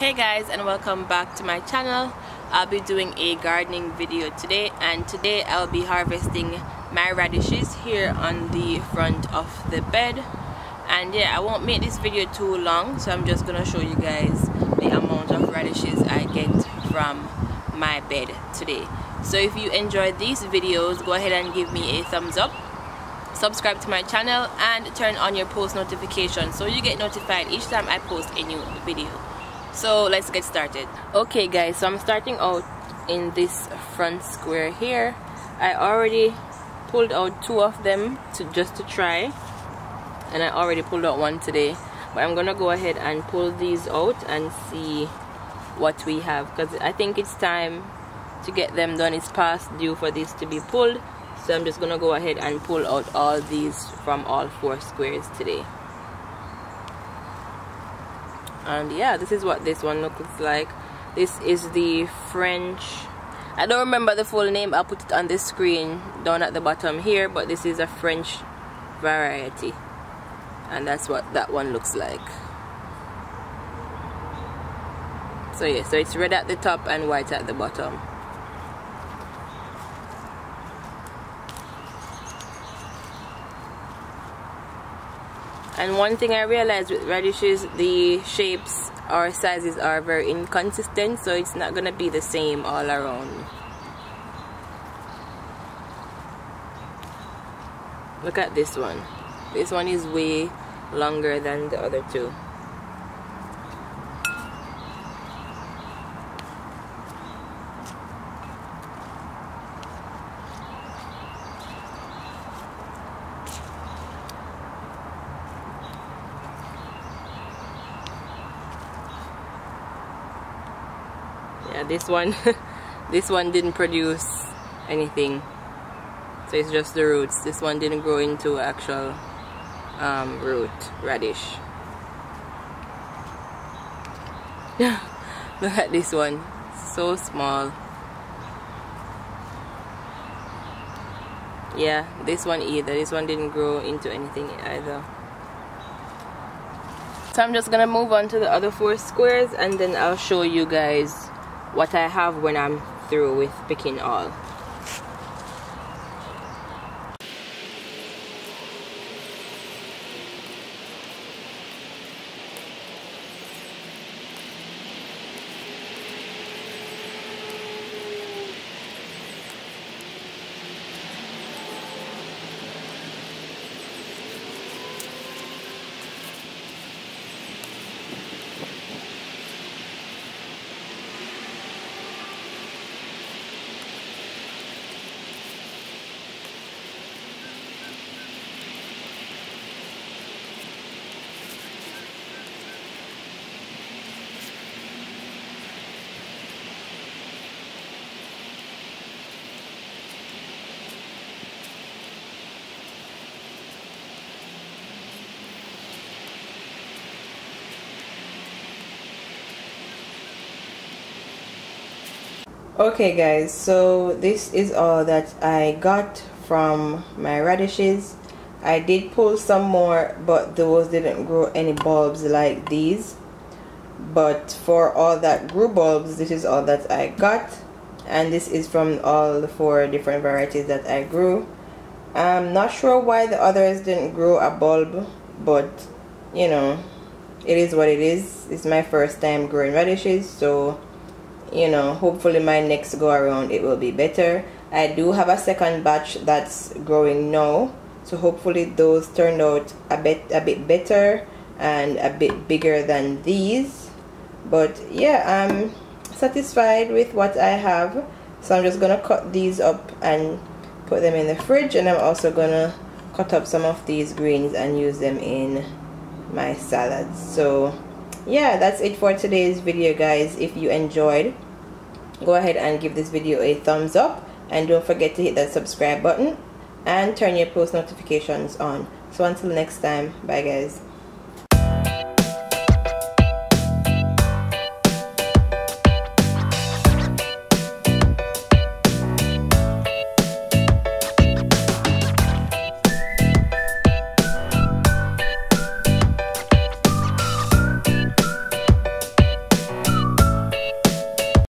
Hey guys, and welcome back to my channel. I'll be doing a gardening video today, and today I'll be harvesting my radishes here on the front of the bed. And yeah, I won't make this video too long, so I'm just gonna show you guys the amount of radishes I get from my bed today. So if you enjoyed these videos, go ahead and give me a thumbs up, subscribe to my channel, and turn on your post notifications so you get notified each time I post a new video. So let's get started. Okay guys, so I'm starting out in this front square here. I already pulled out two of them just to try, and I already pulled out one today, but I'm gonna go ahead and pull these out and see what we have, because I think it's time to get them done. It's past due for this to be pulled, so I'm just gonna go ahead and pull out all these from all four squares today. And yeah, this is what this one looks like. This is the French, I don't remember the full name, I'll put it on the screen down at the bottom here, but this is a French variety, and that's what that one looks like. So yeah, so it's red at the top and white at the bottom. And one thing I realized with radishes, the shapes or sizes are very inconsistent, so it's not gonna be the same all around. Look at this one. This one is way longer than the other two. Yeah, this one this one didn't produce anything, so it's just the roots. This one didn't grow into actual root radish. Look at this one, so small. Yeah, this one either. This one didn't grow into anything either. So I'm just gonna move on to the other four squares, and then I'll show you guys what I have when I'm through with picking all. Okay guys, so this is all that I got from my radishes. I did pull some more, but those didn't grow any bulbs like these. But for all that grew bulbs, this is all that I got, and this is from all the four different varieties that I grew. I'm not sure why the others didn't grow a bulb, but you know, it is what it is. It's my first time growing radishes, so you know, hopefully my next go around it will be better. I do have a second batch that's growing now, so hopefully those turned out a bit better and a bit bigger than these. But yeah, I'm satisfied with what I have, so I'm just gonna cut these up and put them in the fridge, and I'm also gonna cut up some of these greens and use them in my salads. So yeah, that's it for today's video guys. If you enjoyed, go ahead and give this video a thumbs up, and don't forget to hit that subscribe button and turn your post notifications on. So until next time, bye guys.